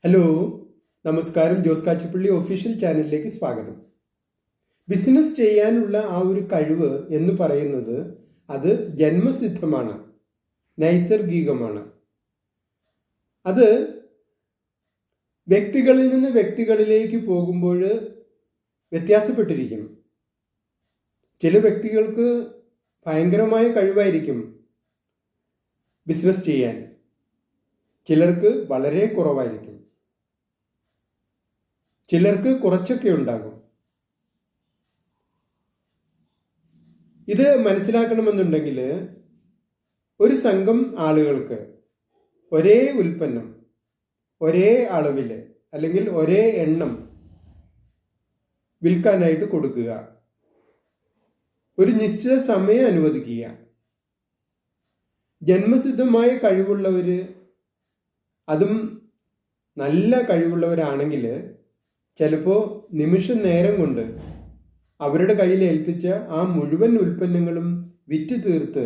Hello, നമസ്കാരം. Jose Kachippally official ചാനലിലേക്ക് സ്വാഗതം. ബിസിനസ് ചെയ്യാനുള്ള ആ ഒരു കഴിവ് എന്ന് പറയുന്നത് അത് ജന്മസിദ്ധമാണ്, നൈസർഗികമാണ്. അത് വ്യക്തികളിൽ നിന്ന് വ്യക്തികളിലേക്ക് പോകുമ്പോൾ വ്യത്യാസപ്പെട്ടിരിക്കും. ചില വ്യക്തികൾക്ക് ഭയങ്കരമായ കഴിവായിരിക്കും ബിസിനസ് ചെയ്യാൻ, ചിലർക്ക് വളരെ കുറവായിരിക്കും, ചിലർക്ക് കുറച്ചൊക്കെ ഉണ്ടാകും. ഇത് മനസ്സിലാക്കണമെന്നുണ്ടെങ്കിൽ ഒരു സംഘം ആളുകൾക്ക് ഒരേ ഉൽപ്പന്നം ഒരേ അളവിൽ അല്ലെങ്കിൽ ഒരേ എണ്ണം വിൽക്കാനായിട്ട് കൊടുക്കുക, ഒരു നിശ്ചിത സമയം അനുവദിക്കുക. ജന്മസിദ്ധമായ കഴിവുള്ളവർ, അതും നല്ല കഴിവുള്ളവരാണെങ്കിൽ ചിലപ്പോൾ നിമിഷ നേരം കൊണ്ട് അവരുടെ കയ്യിൽ ഏൽപ്പിച്ച ആ മുഴുവൻ ഉൽപ്പന്നങ്ങളും വിറ്റ് തീർത്ത്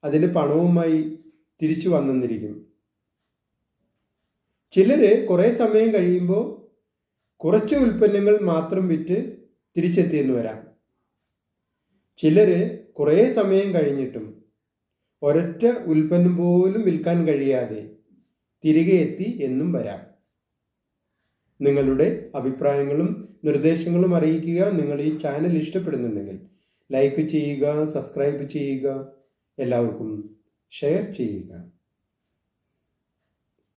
അതിന് പണവുമായി തിരിച്ചു വന്നെന്നിരിക്കും. ചിലർ കുറേ സമയം കഴിയുമ്പോൾ കുറച്ച് ഉൽപ്പന്നങ്ങൾ മാത്രം വിറ്റ് തിരിച്ചെത്തിയെന്ന് വരാം. ചിലർ കുറേ സമയം കഴിഞ്ഞിട്ടും ഒരൊറ്റ ഉൽപ്പന്നം പോലും വിൽക്കാൻ കഴിയാതെ തിരികെ എത്തി എന്നും വരാം. നിങ്ങളുടെ അഭിപ്രായങ്ങളും നിർദ്ദേശങ്ങളും അറിയിക്കുക. നിങ്ങൾ ഈ ചാനൽ ഇഷ്ടപ്പെടുന്നുണ്ടെങ്കിൽ ലൈക്ക് ചെയ്യുക, സബ്സ്ക്രൈബ് ചെയ്യുക, എല്ലാവർക്കും ഷെയർ ചെയ്യുക.